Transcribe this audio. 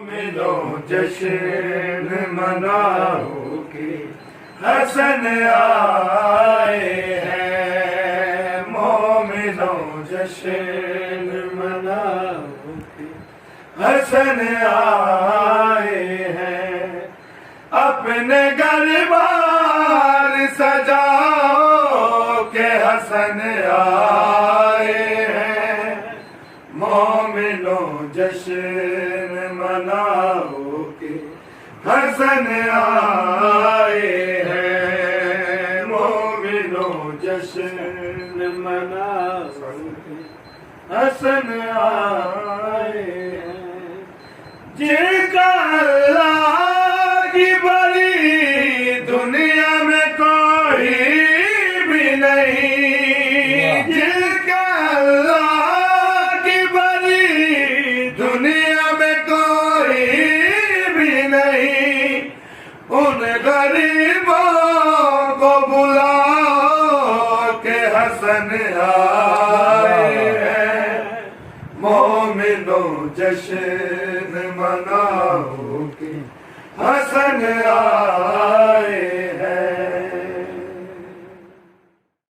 ملو جشن مناؤ کہ حسن آئے ہیں، مومنوں جشن مناؤ کہ حسن آئے ہیں، اپنے گھر بار سجاؤ کہ حسن آئے ہیں، مومنوں جشن مناؤ کہ حسن آئے ہیں، مومنوں جشن مناؤ کہ حسن آئے ہیں، جن کا اللہ کی بڑی دنیا میں کوئی بھی نہیں، جن کا اللہ کی بڑی دنیا میں کوئی بھی نہیں، ان غریبوں کو بلاؤ کہ حسن آئے ہیں، مومنوں جشن مناؤ کہ حسن آئے